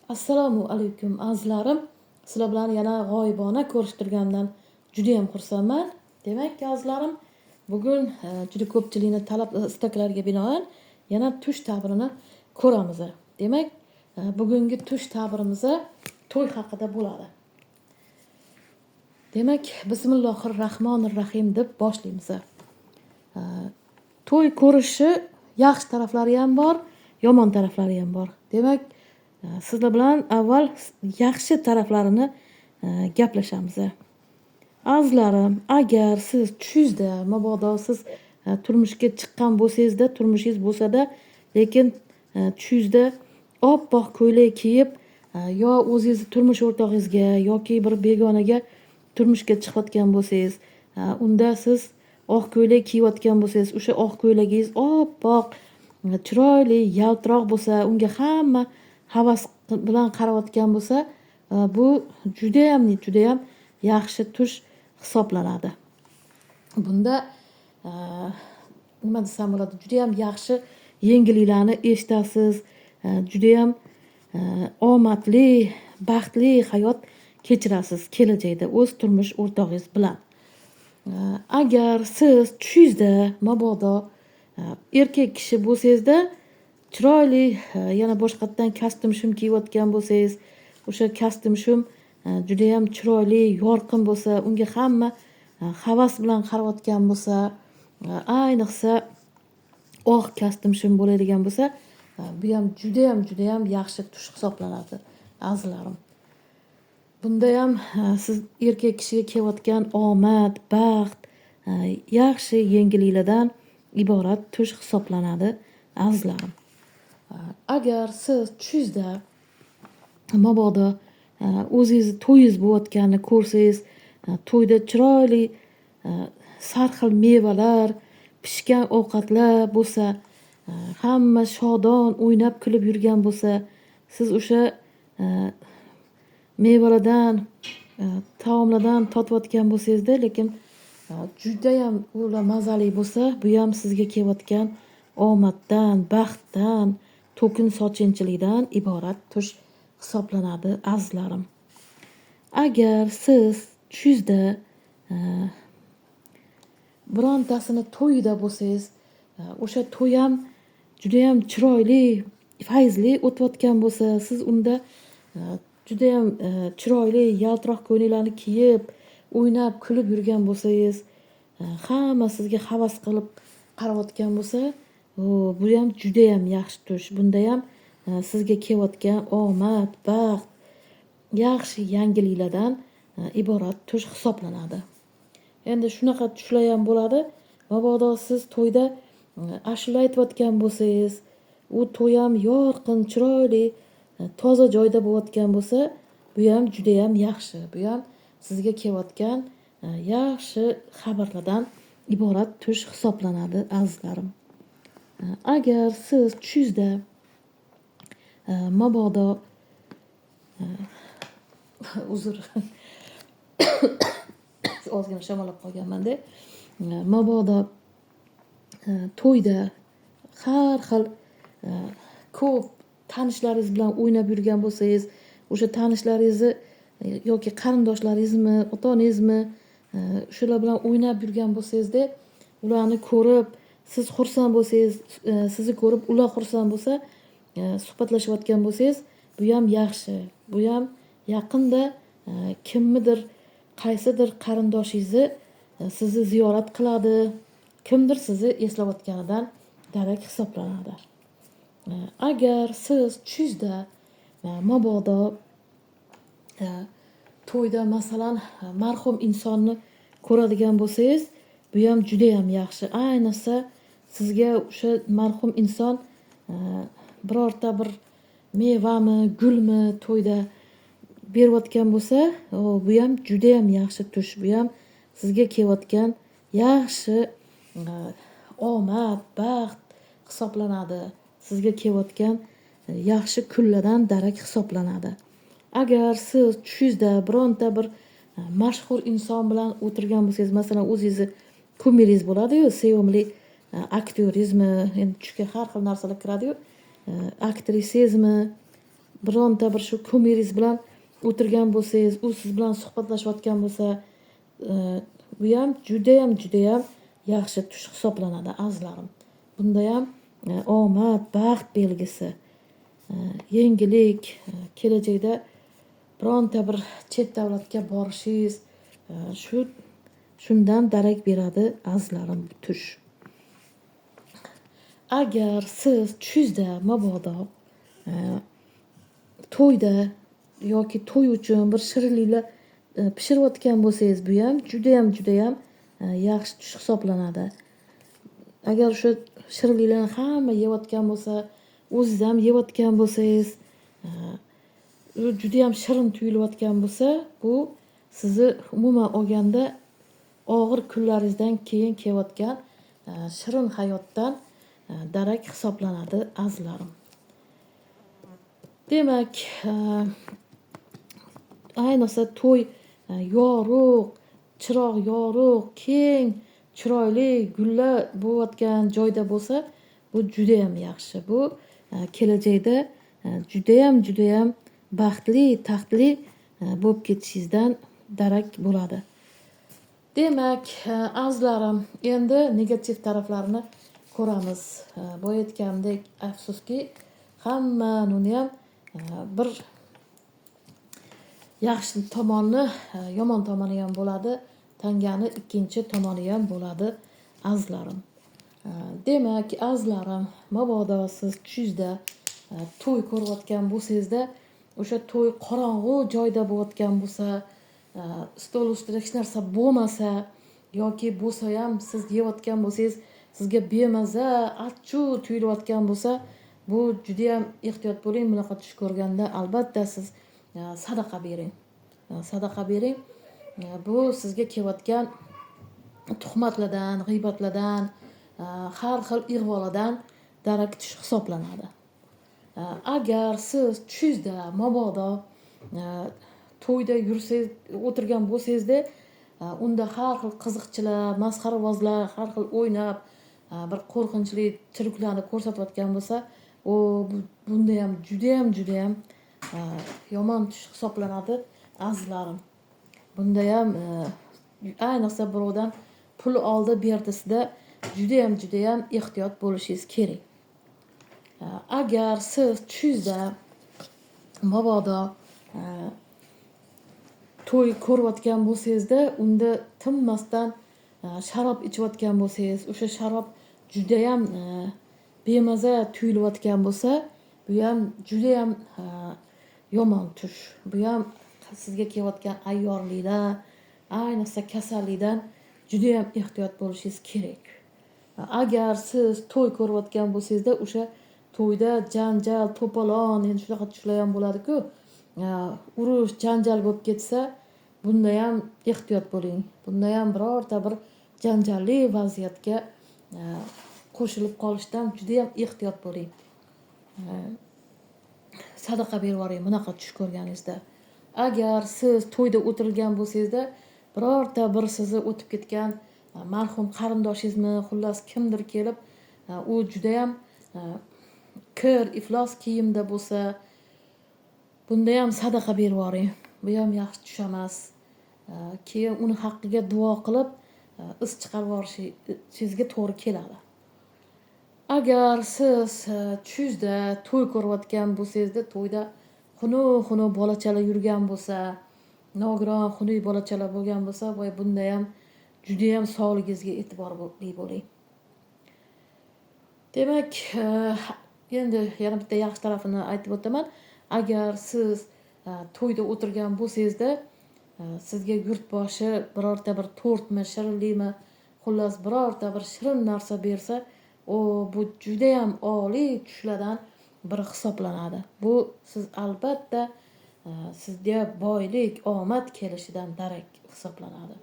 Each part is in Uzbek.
Assalomu alaykum azizlarim. Sizlar bilan yana g'oyibona ko'rishtirganimdan juda ham xursandman. Demak, azizlarim, bugun juda ko'pchilikning talab istaklariga binoan yana tush ta'birini ko'ramiz. Demak, bugungi tush ta'birimiz to'y haqida bo'ladi. Demak, Bismillahirrohmanirrohim deb boshlaymiz. To'y ko'rishi yaxshi taraflari ham bor, yomon taraflari ham bor. Demak, sizlar bilan avval yaxshi taraflarini gaplashamiz. Azizlarim, agar siz tushingizda, mabodo siz turmushga chiqqan bo'lsangizda, turmushingiz bo'lsa-da, lekin tushingizda oppoq ko'ylak kiyib, yo o'zingizni turmush o'rtog'ingizga yoki bir begonaga turmushga chiqayotgan bo'lsangiz, unda siz oq ko'ylak kiyayotgan bo'lsangiz, o'sha oq ko'ylagingiz oppoq, chiroyli, yaltiroq bo'lsa, unga hamma havas bilan qarayotgan bo'lsa, bu juda ham yaxshi tush hisoblanadi. Bunda nima desam bo'ladi, juda ham yaxshi yengilliklarni eshitasiz, juda ham omadli, baxtli hayot kechirasiz kelajakda o'z turmush o'rtog'ingiz bilan. Agar siz tushingizda mabodo erkak kishi bo'lsangizda, chiroyli yana boshqatdan kostyum shim kiyayotgan bo'lsangiz, o'sha kostyum shim juda ham chiroyli, yorqin bo'lsa, unga hamma havas bilan qarayotgan bo'lsa, ayniqsa oq kostyum shim bo'ladigan bo'lsa, bu ham juda ham yaxshi tush hisoblanadi, azizlarim. Bunda ham siz erkak kishiga kelayotgan omad, baxt, yaxshi yengilliklardan iborat tush hisoblanadi, azizlarim. Agar siz tushingizda mabodo o'zingiz to'yingiz bo'layotganini ko'rsangiz, to'yda chiroyli sarxil mevalar, pishgan ovqatlar bo'lsa, hamma shodon o'ynab kulib yurgan bo'lsa, siz o'sha mevalardan, taomlardan totayotgan bo'lsangizda, lekin juda ham ular mazali bo'lsa, bu ham sizga kelayotgan omaddan, baxtdan, to'kin sochinchilikdan iborat tush hisoblanadi, azizlarim. Agar siz tushingizda birontasini to'yida bo'lsangiz, o'sha to'y ham juda ham chiroyli, fayzli o'tayotgan bo'lsa, siz unda juda ham chiroyli, yaltiroq ko'ylaklarni kiyib, o'ynab, kulib yurgan bo'lsangiz, hamma sizga havas qilib qarayotgan bo'lsa, bu ham juda ham yaxshi tush. Bunda ham sizga kelayotgan omad, baxt, yaxshi yangiliklardan iborat tush hisoblanadi. Endi shunaqa tushlar ham bo'ladi. Mabodo siz to'yda ashula aytayotgan bo'lsangiz, u to'y ham yorqin, chiroyli, toza joyda bo'layotgan bo'lsa, bu ham juda ham yaxshi. Bu ham sizga kelayotgan yaxshi xabarlardan iborat tush hisoblanadi, azizlarim. Agar siz tushingizda mabodo uzr ozgina shamollab qolganman-da. Mabodo to'yda har xil ko'p tanishlaringiz bilan o'ynab yurgan bo'lsangiz, o'sha tanishlaringizni yoki qarindoshlaringizmi, ota-onangizmi, shular bilan o'ynab yurgan bo'lsangizda, ularni ko'rib siz xursand bo'lsangiz, sizni ko'rib ular xursand bo'lsa, suhbatlashayotgan bo'lsangiz, bu ham yaxshi. Bu ham yaqinda kimnidir, qaysidir qarindoshingizni sizni ziyorat qiladi, kimdir sizni eslayotganidan darak hisoblanadi. Agar siz tushingizda mabodo to'yda masalan marhum insonni ko'radigan bo'lsangiz, bu ham juda ham yaxshi. Ayniqsa sizga o'sha marhum inson birorta bir mevami, gulmi to'yda berayotgan bo'lsa, bu ham juda ham yaxshi tush. Bu ham sizga kelayotgan yaxshi omad, baxt hisoblanadi. Sizga kelayotgan yaxshi kunlardan darak hisoblanadi. Agar siz tushingizda bironta bir mashhur inson bilan o'tirgan bo'lsangiz, masalan, o'zingizni kumiringiz bo'ladi-yu, sevimli aktyorizmi, endi tushga har xil narsalar kiradi-yu, aktrisizmi, bironta bir shu ko'miringiz bilan o'tirgan bo'lsangiz, u siz bilan suhbatlashayotgan bo'lsa, bu ham judayam yaxshi tush hisoblanadi azizlarim. Bunda ham omad, baxt belgisi, yangilik, kelajakda bironta bir chet davlatga borishingiz, shundan darak beradi azizlarim bu tush. Agar siz tushingizda mabodo to'yda yoki to'y uchun bir shirinliklar pishirayotgan bo'lsangiz, bu ham judayam yaxshi tush hisoblanadi. Agar o'sha shirinliklarni hamma yeyotgan bo'lsa, o'zingiz ham yeyotgan bo'lsangiz, judayam shirin tuyulayotgan bo'lsa, bu sizni umuman olganda og'ir kunlaringizdan keyin kelayotgan shirin hayotdan darak hisoblanadi azizlarim. Demak, ayniqsa to'y yorug', chiroq yorug', keng, chiroyli gullar bo'layotgan joyda bo'lsa, bu judayam yaxshi. Bu kelajakda judayam baxtli, taxtli bo'lib ketishingizdan darak bo'ladi. Demak, azizlarim, endi negativ taraflarini ko'ramiz. Bu aytgandek, afsuski, hammanini ham bir yaxshi tomoni, yomon tomoni ham bo'ladi, tangani ikkinchi tomoni ham bo'ladi azizlarim. Demak, azizlarim, mabodo siz tushingizda to'y ko'rayotgan bo'lsangizda, o'sha to'y qorong'u joyda bo'layotgan bo'lsa, stol ustida hech narsa bo'lmasa yoki bo'lsa ham siz yeyotgan bo'lsangiz, sizga bemaza, achchiq tuyulayotgan bo'lsa, bu judayam ehtiyot bo'ling. Bunaqa tush ko'rganda albatta siz sadaqa bering. Sadaqa bering. Bu sizga kelayotgan tuhmatlardan, g'iybatlardan, har xil ig'volardan darak tush hisoblanadi. Agar siz tushingizda mabodo to'yda yursangiz, o'tirgan bo'lsangizda, unda har xil qiziqchilar, masxarabozlar har xil o'ynab, bir qo'rqinchli triuklarni ko'rsatayotgan bo'lsa, bunda ham judayam yomon tush hisoblanadi azizlarim. Bunda ham ayniqsa birovdan pul oldi berdisida judayam ehtiyot bo'lishingiz kerak. Agar siz tushingizda mabodo to'y ko'rayotgan bo'lsangizda, unda tinmasdan sharob ichayotgan bo'lsangiz, o'sha sharob judayam bemaza tuyulayotgan bo'lsa, bu ham judayam yomon tush. Bu ham sizga kelayotgan ayyorliklar, ayniqsa kasallikdan judayam ehtiyot bo'lishingiz kerak. Agar siz to'y ko'rayotgan bo'lsangizda, o'sha to'yda janjal, to'polon, endi shunaqa tushlar ham bo'ladi-ku, urush, janjal bo'lib ketsa, bunda ham ehtiyot bo'ling. Bunda ham birorta bir janjalli vaziyatga qo'shilib qolishdan judayam ehtiyot bo'ling. Sadaqa berib yuboring bunaqa tush ko'rganingizda. Agar siz to'yda o'tirilgan bo'lsangizda, birorta bir sizni o'tib ketgan marhum qarindoshingizmi, xullas kimdir kelib, u judayam kir, iflos kiyimda bo'lsa, bunda ham sadaqa berib yuboring. Bu ham yaxshi tush emas. Keyin uni haqqiga duo qilib, is chiqarib yuborishingizga to'g'ri keladi. Agar siz tushingizda to'y ko'rayotgan bo'lsangizda, to'yda xunuk bolachalar yurgan bo'lsa, nogiron xunuk bolachalar bo'lgan bo'lsa, bunda ham judayam sog'ligingizga e'tiborli bo'ling. Demak, endi yana bitta yaxshi tarafini aytib o'taman. Agar siz to'yda o'tirgan bo'lsangizda, sizga yurtboshi birorta bir tortmi, shirinlikmi, xullas birorta bir shirin narsa bersa, bu judayam oliy tushlardan biri hisoblanadi. Bu siz albatta sizga boylik, omad kelishidan darak hisoblanadi.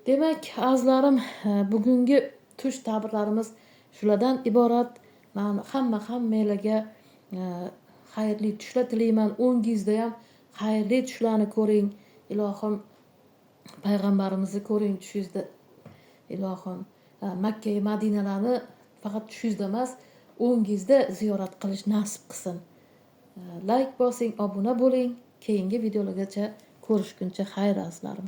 Demak, azizlarim, bugungi tush ta'birlarimiz shulardan iborat. Men hammalarga xayrli tushlar tilayman. O'ngingizda ham xayrli tushlarni ko'ring. Ilohim, payg'ambarimizni ko'ring tushingizda. Ilohim, Makka va Madinalarni faqat tushingizda emas, o'ngingizda ziyorat qilish nasib qilsin. Like bosing, obuna bo'ling. Keyingi videolargacha ko'rishguncha xayr azizlarim.